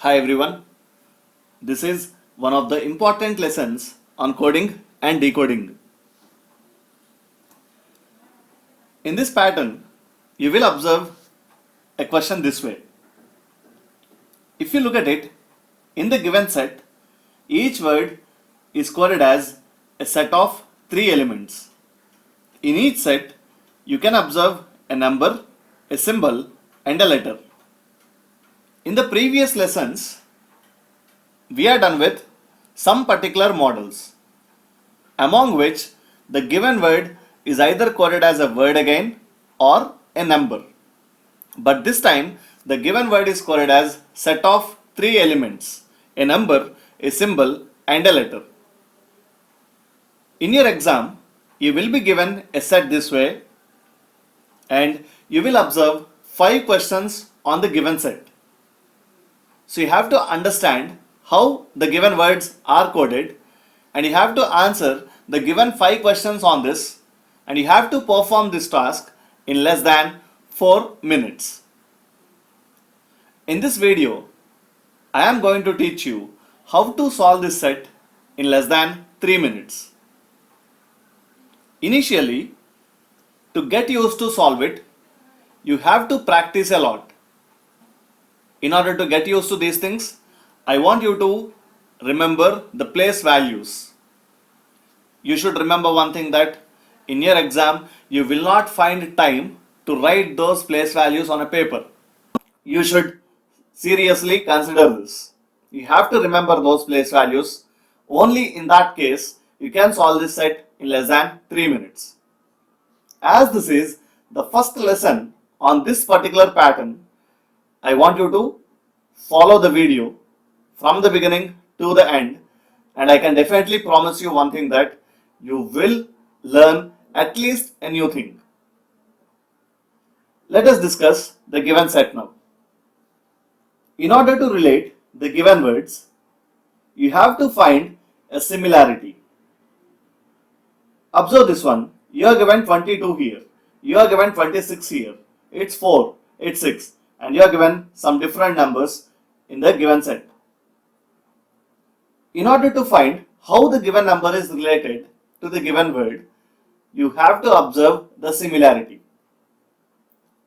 Hi everyone, this is one of the important lessons on coding and decoding. In this pattern, you will observe a question this way. If you look at it, in the given set, each word is coded as a set of three elements. In each set, you can observe a number, a symbol, and a letter. In the previous lessons, we are done with some particular models, among which the given word is either coded as a word again or a number. But this time the given word is coded as set of three elements, a number, a symbol and a letter. In your exam, you will be given a set this way and you will observe 5 questions on the given set. So you have to understand how the given words are coded and you have to answer the given 5 questions on this and you have to perform this task in less than 4 minutes. In this video, I am going to teach you how to solve this set in less than 3 minutes. Initially, to get used to solve it, you have to practice a lot. In order to get used to these things, I want you to remember the place values. You should remember one thing, that in your exam, you will not find time to write those place values on a paper. You should seriously consider this. You have to remember those place values. Only in that case, you can solve this set in less than 3 minutes. As this is the first lesson on this particular pattern, I want you to follow the video from the beginning to the end, and I can definitely promise you one thing, that you will learn at least a new thing. Let us discuss the given set now. In order to relate the given words, you have to find a similarity. Observe this one. You are given 22 here. You are given 26 here. It's 4, it's 6. And you are given some different numbers in the given set. In order to find how the given number is related to the given word, you have to observe the similarity.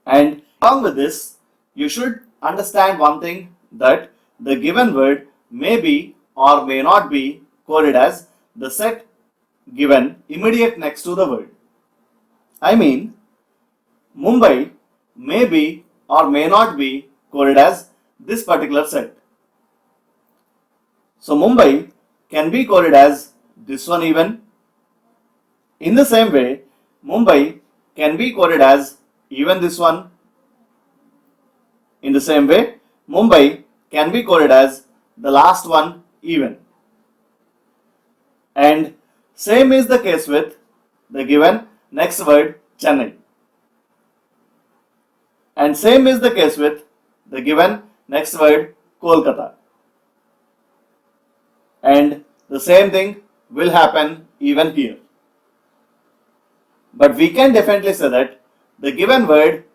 And along with this, you should understand one thing, that the given word may be or may not be coded as the set given immediate next to the word. I mean, Mumbai may be or may not be coded as this particular set. So Mumbai can be coded as this one even. In the same way, Mumbai can be coded as even this one. In the same way, Mumbai can be coded as the last one even. And same is the case with the given next word Chennai. And same is the case with the given next word Kolkata. And the same thing will happen even here. But we can definitely say that the given word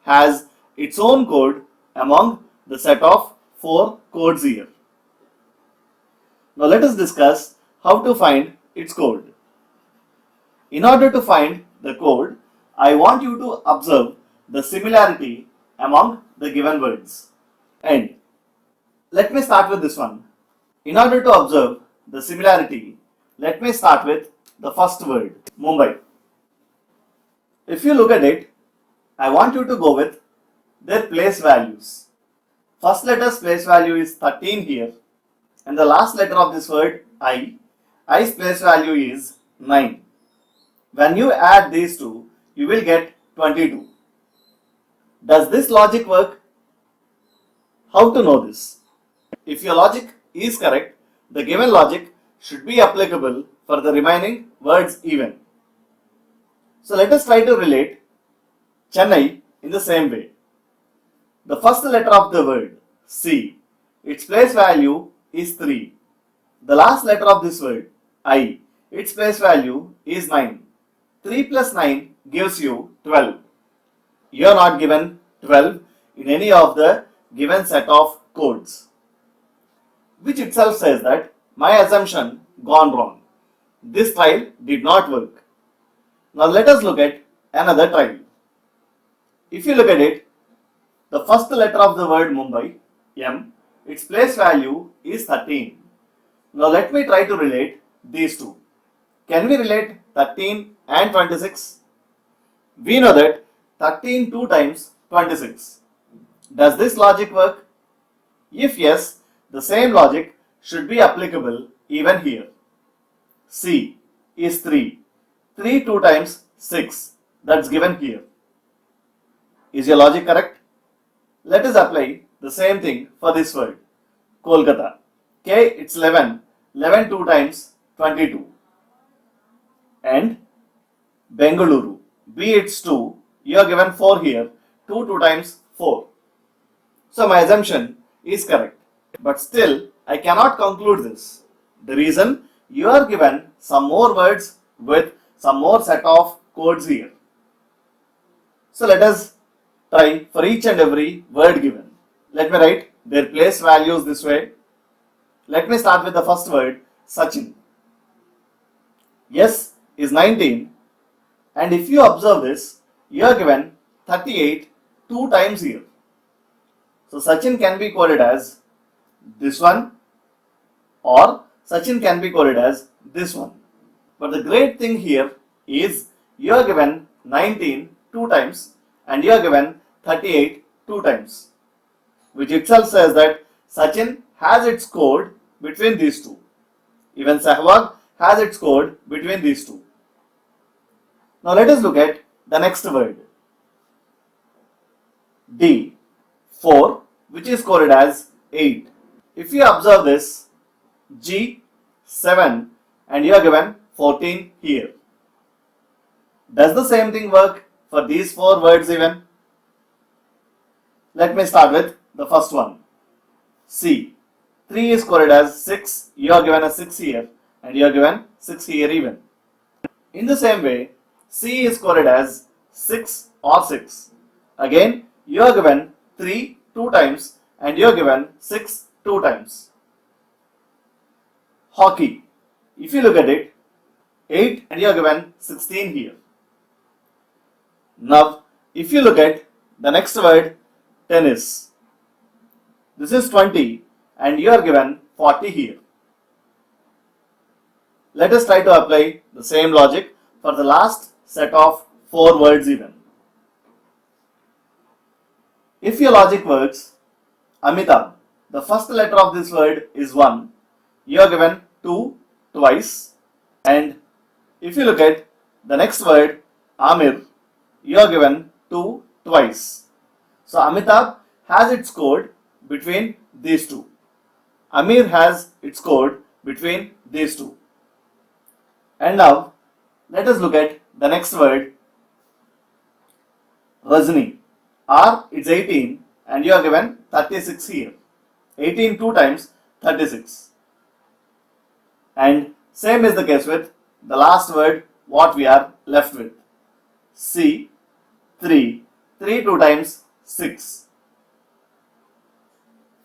has its own code among the set of 4 codes here. Now let us discuss how to find its code. In order to find the code, I want you to observe the similarity among the given words. And let me start with this one. In order to observe the similarity, let me start with the first word, Mumbai. If you look at it, I want you to go with their place values. First letter's place value is 13 here, and the last letter of this word I's place value is 9. When you add these two, you will get 22. Does this logic work? How to know this? If your logic is correct, the given logic should be applicable for the remaining words even. So let us try to relate Chennai in the same way. The first letter of the word, C, its place value is 3. The last letter of this word, I, its place value is 9. 3 plus 9 gives you 12. You are not given 12 in any of the given set of codes. which itself says that my assumption gone wrong. This trial did not work. Now let us look at another trial. If you look at it, the first letter of the word Mumbai, M, its place value is 13. Now let me try to relate these two. Can we relate 13 and 26? We know that 13 2 times 26. Does this logic work? If yes, the same logic should be applicable even here. C is 3. 3 2 times 6. That's given here. Is your logic correct? Let us apply the same thing for this word. Kolkata. K, it's 11. 11 2 times 22. And Bengaluru. B, it's 2. You are given 4 here. 2 2 times 4. So my assumption is correct. But still, I cannot conclude this. The reason, you are given some more words with some more set of codes here. So let us try for each and every word given. Let me write their place values this way. Let me start with the first word, Sachin. S is 19, and if you observe this, you are given 38 2 times here. So Sachin can be coded as this one, or Sachin can be coded as this one. But the great thing here is you are given 19 2 times and you are given 38 2 times, which itself says that Sachin has its code between these two. Even Sehwag has its code between these two. Now let us look at the next word. D, 4, which is coded as 8. If you observe this, G, 7, and you are given 14 here. Does the same thing work for these 4 words even? Let me start with the first one. C, 3 is coded as 6, you are given a 6 here, and you are given 6 here even. In the same way, C is coded as 6 or 6. Again, you are given 3 2 times and you are given 6 2 times. Hockey. If you look at it, 8 and you are given 16 here. Now, if you look at the next word, tennis. This is 20 and you are given 40 here. Let us try to apply the same logic for the last set of 4 words even. If your logic works, Amitabh, the first letter of this word is 1. You are given 2 twice. And if you look at the next word, Amir, you are given 2 twice. So Amitabh has its code between these two. Amir has its code between these two. And now, let us look at the next word, Rajni. R, it's 18 and you are given 36 here. 18 2 times 36. And same is the case with the last word, what we are left with. C, 3. 3 2 times 6.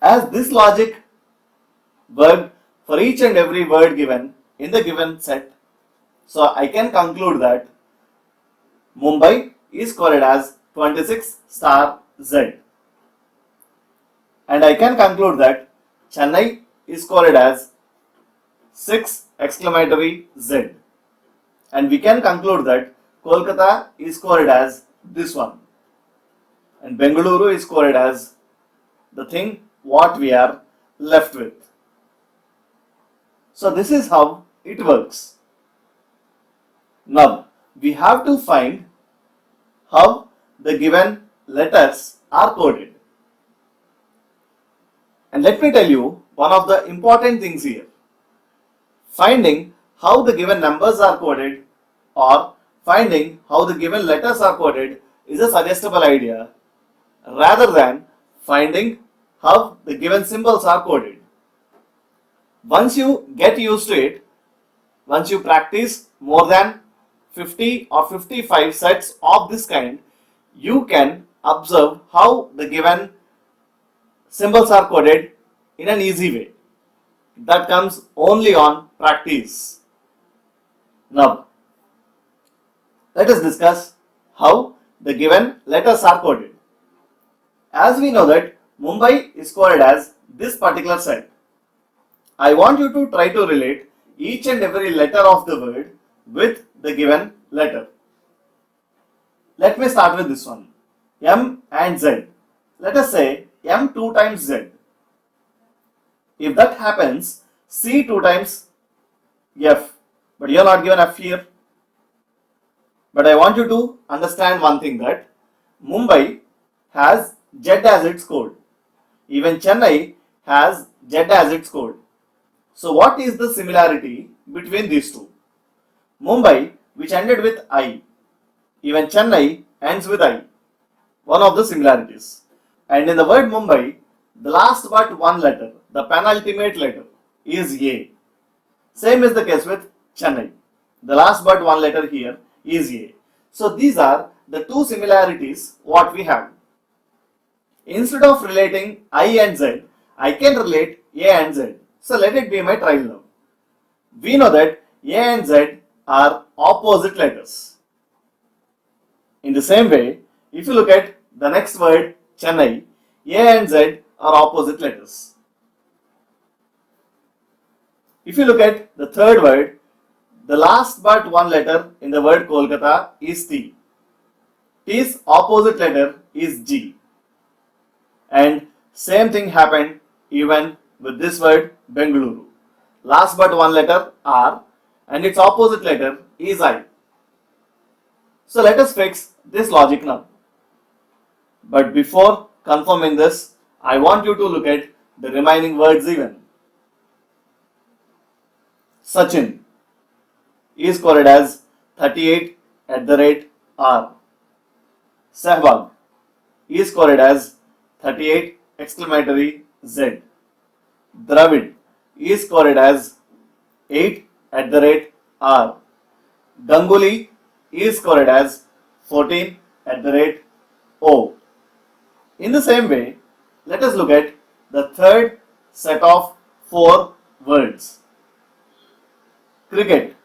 As this logic worked for each and every word given in the given set, so I can conclude that Mumbai is coded as 26 star Z. And I can conclude that Chennai is coded as 6 exclamatory Z. And we can conclude that Kolkata is coded as this one. And Bengaluru is coded as the thing what we are left with. So this is how it works. Now we have to find how the given letters are coded. And let me tell you one of the important things here. Finding how the given numbers are coded or finding how the given letters are coded is a suggestible idea rather than finding how the given symbols are coded. Once you get used to it, once you practice more than 50 or 55 sets of this kind, you can observe how the given symbols are coded in an easy way. That comes only on practice. Now, let us discuss how the given letters are coded. As we know that Mumbai is coded as this particular set. I want you to try to relate each and every letter of the word with the given letter. Let me start with this one. M and Z. Let us say M 2 times Z. If that happens, C 2 times F. But you are not given F here. But I want you to understand one thing, that Mumbai has Z as its code. Even Chennai has Z as its code. So what is the similarity between these two? Mumbai, which ended with I, even Chennai ends with I. One of the similarities. And in the word Mumbai, the last but one letter, the penultimate letter, is A. Same is the case with Chennai. The last but one letter here is A. So these are the two similarities what we have. Instead of relating I and Z, I can relate A and Z. So let it be my trial now. We know that A and Z are opposite letters. In the same way, if you look at the next word Chennai, A and Z are opposite letters. If you look at the third word, the last but one letter in the word Kolkata is T. T's opposite letter is G. And same thing happened even with this word Bengaluru. Last but one letter R and its opposite letter is I. So let us fix this logic now. But before confirming this, I want you to look at the remaining words even. Sachin is coded as 38@R. Sehwag is coded as 38 exclamatory Z. Dravid is coded as 8@R. Ganguly is coded as 14@O. In the same way, let us look at the third set of four words. Cricket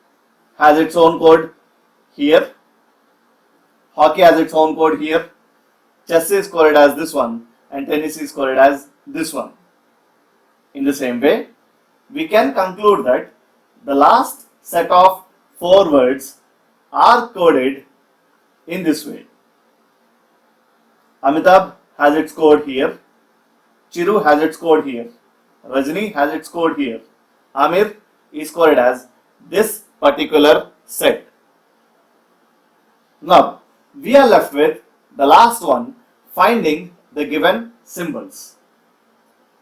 has its own code here. Hockey has its own code here. Chess is coded as this one and tennis is coded as this one. In the same way, we can conclude that the last set of four words are coded in this way. Amitabh has its code here. Chiru has its code here. Rajni has its code here. Amir is coded as this particular set. Now, we are left with the last one, finding the given symbols.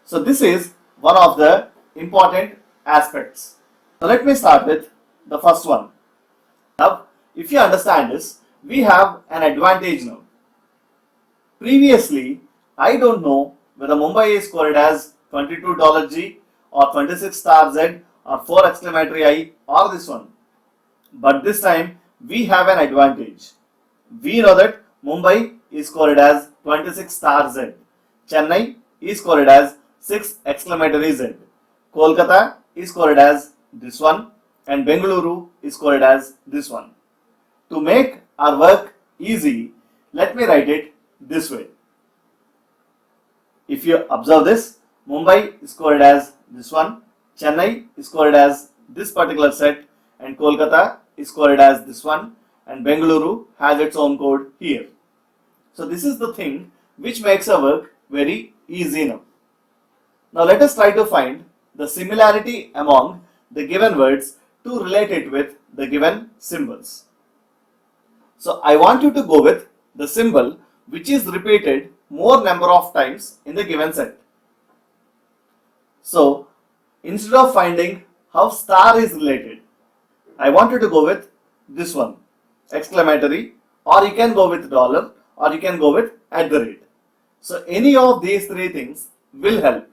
So this is one of the important aspects. So let me start with the first one. Now, if you understand this, we have an advantage now. Previously, I don't know whether Mumbai is coded as $22G or 26 star Z or 4 exclamatory I or this one. But this time, we have an advantage. We know that Mumbai is coded as 26 star Z. Chennai is coded as 6 exclamatory Z. Kolkata is coded as this one and Bengaluru is coded as this one. To make our work easy, let me write it this way. If you observe this, Mumbai is coded as this one, Chennai is coded as this particular set and Kolkata is coded as this one and Bengaluru has its own code here. So this is the thing which makes our work very easy now. Now let us try to find the similarity among the given words to relate it with the given symbols. So I want you to go with the symbol which is repeated more number of times in the given set. So instead of finding how star is related, I want you to go with this one, exclamatory, or you can go with dollar, or you can go with @. So any of these three things will help.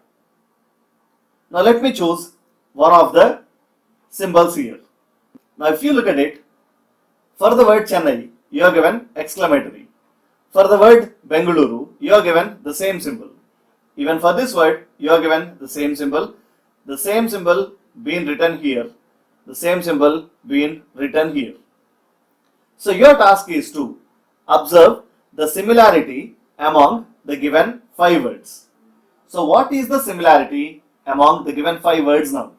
Now let me choose one of the symbols here. Now if you look at it, for the word Chennai, you are given exclamatory. For the word Bengaluru, you are given the same symbol. Even for this word, you are given the same symbol. the same symbol being written here, the same symbol being written here. So your task is to observe the similarity among the given 5 words. So what is the similarity among the given 5 words now?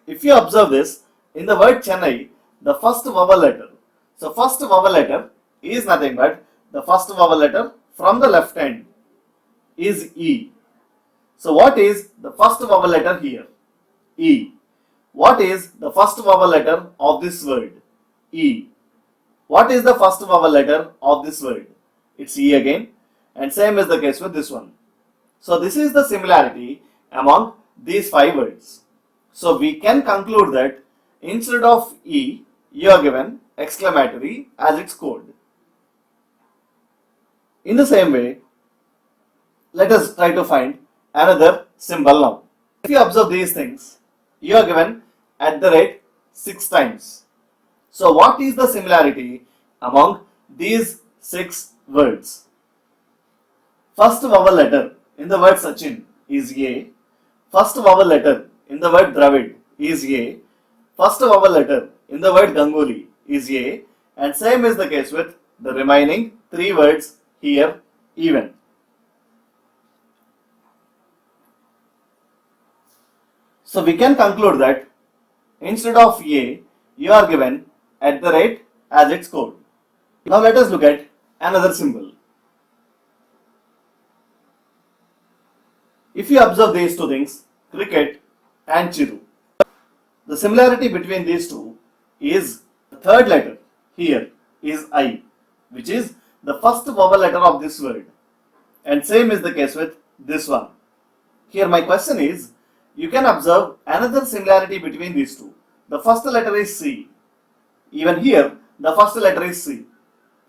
If you observe this, in the word Chennai, the first vowel letter. So first vowel letter is nothing but the first vowel letter from the left hand is E. So what is the first vowel letter here? E. What is the first vowel letter of this word? E. What is the first vowel letter of this word? It's E again, and same is the case with this one. So this is the similarity among these 5 words. So we can conclude that instead of E, you are given exclamatory as its code. In the same way, let us try to find another symbol now. If you observe these things, you are given @ 6 times. So what is the similarity among these 6 words? First vowel letter in the word Sachin is A. First vowel letter in the word Dravid is A. First vowel letter in the word Ganguly is A. And same is the case with the remaining 3 words here even. So we can conclude that instead of A, you are given @ as its code. Now let us look at another symbol. If you observe these 2 things, cricket and Chiru, the similarity between these 2 is the third letter here is I, which is the first vowel letter of this word, and same is the case with this one. Here my question is, you can observe another similarity between these 2. The first letter is C. Even here, the first letter is C.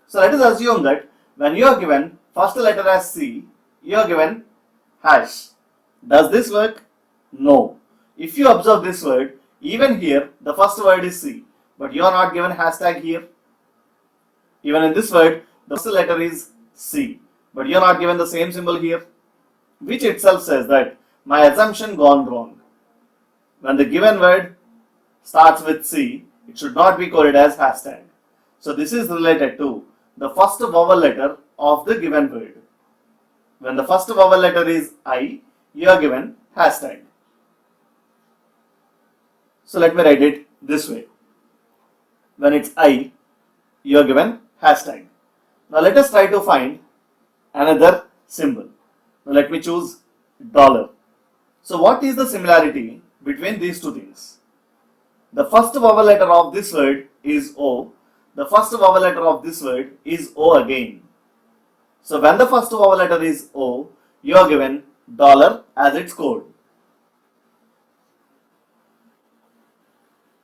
So let us assume that when you are given first letter as C, you are given hash. Does this work? No. If you observe this word, even here, the first word is C, but you are not given hashtag here. Even in this word, the first letter is C, but you are not given the same symbol here, which itself says that my assumption gone wrong. When the given word starts with C, it should not be coded as hashtag. So this is related to the first vowel letter of the given word. When the first vowel letter is I, you are given hashtag. So let me write it this way. When it's I, you are given hashtag. Now let us try to find another symbol. Now let me choose $. So what is the similarity between these 2 things? The first vowel letter of this word is O. The first vowel letter of this word is O again. So when the first vowel letter is O, you are given $. As its code.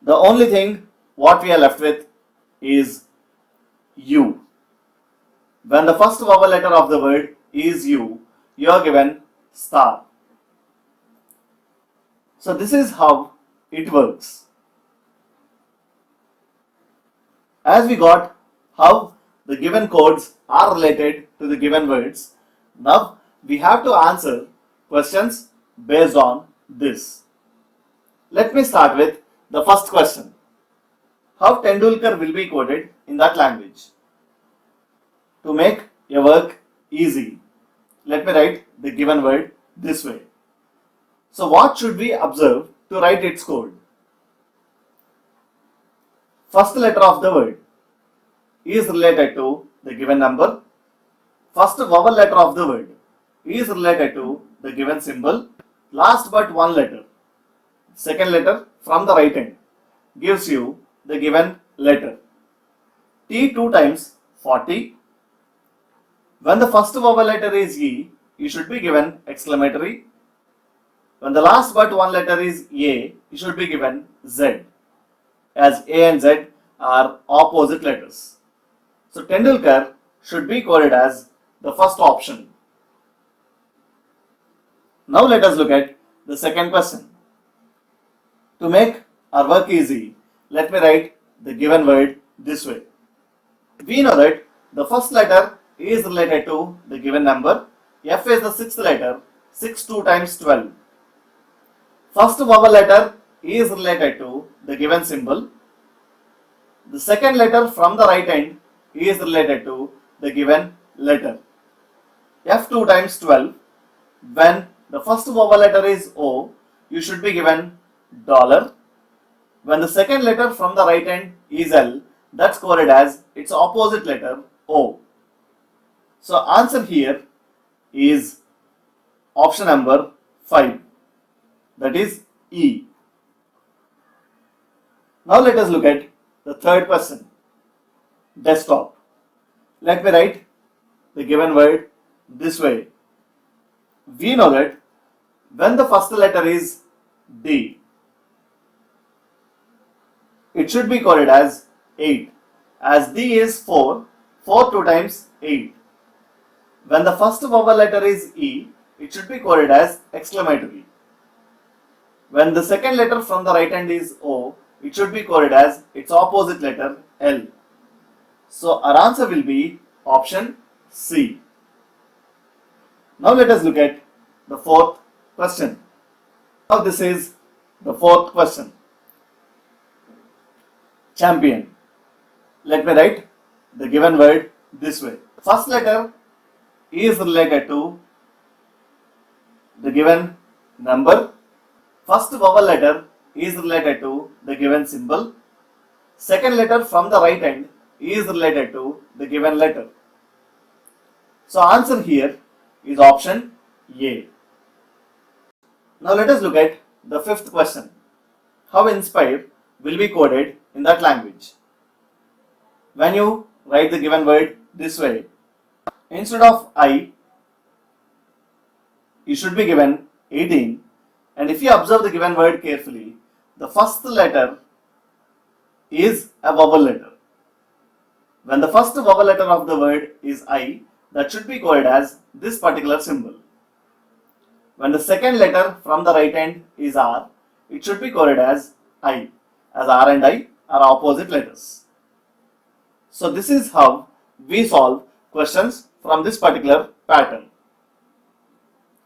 The only thing what we are left with is U. When the first vowel letter of the word is U, you are given star. So this is how it works. As we got how the given codes are related to the given words, now we have to answer questions based on this. Let me start with the first question. How Tendulkar will be coded in that language? To make your work easy, let me write the given word this way. So what should we observe to write its code? First letter of the word is related to the given number. First vowel letter of the word is related to the given symbol. Last but one letter, second letter from the right hand, gives you the given letter. T 2 times 40. When the first vowel letter is E, you should be given exclamatory. When the last but one letter is A, you should be given Z, as A and Z are opposite letters. So Tendulkar should be coded as the first option. Now let us look at the second question. To make our work easy, let me write the given word this way. We know that the first letter is related to the given number. F is the sixth letter. 6 2 times 12. First vowel letter is related to the given symbol. The second letter from the right end is related to the given letter. F2 times 12. When the first vowel letter is O, you should be given $. When the second letter from the right end is L, that's coded as its opposite letter O. So answer here is option number 5, that is E. Now let us look at the third question, desktop. Let me write the given word this way. We know that when the first letter is D, it should be coded as 8, as D is 4, 2 times 8. When the first vowel letter is E, it should be coded as exclamatory. When the second letter from the right hand is O, it should be coded as its opposite letter L. So our answer will be option C. Now let us look at the fourth question. Now this is the fourth question. Champion. Let me write the given word this way. First letter is related to the given number. First vowel letter is related to the given symbol. Second letter from the right end is related to the given letter. So answer here is option A. Now let us look at the fifth question. How inspire will be coded in that language? When you write the given word this way, instead of I, you should be given 18, and if you observe the given word carefully, the first letter is a vowel letter. When the first vowel letter of the word is I, that should be coded as this particular symbol. When the second letter from the right end is R, it should be coded as I, as R and I are opposite letters. So this is how we solve questions from this particular pattern.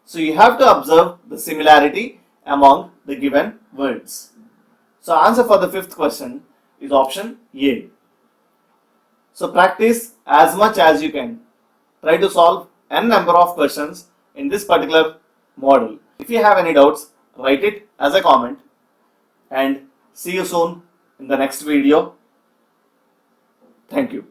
So you have to observe the similarity among the given words. So answer for the fifth question is option A. So practice as much as you can. Try to solve n number of questions in this particular model. If you have any doubts, write it as a comment, and see you soon in the next video. Thank you.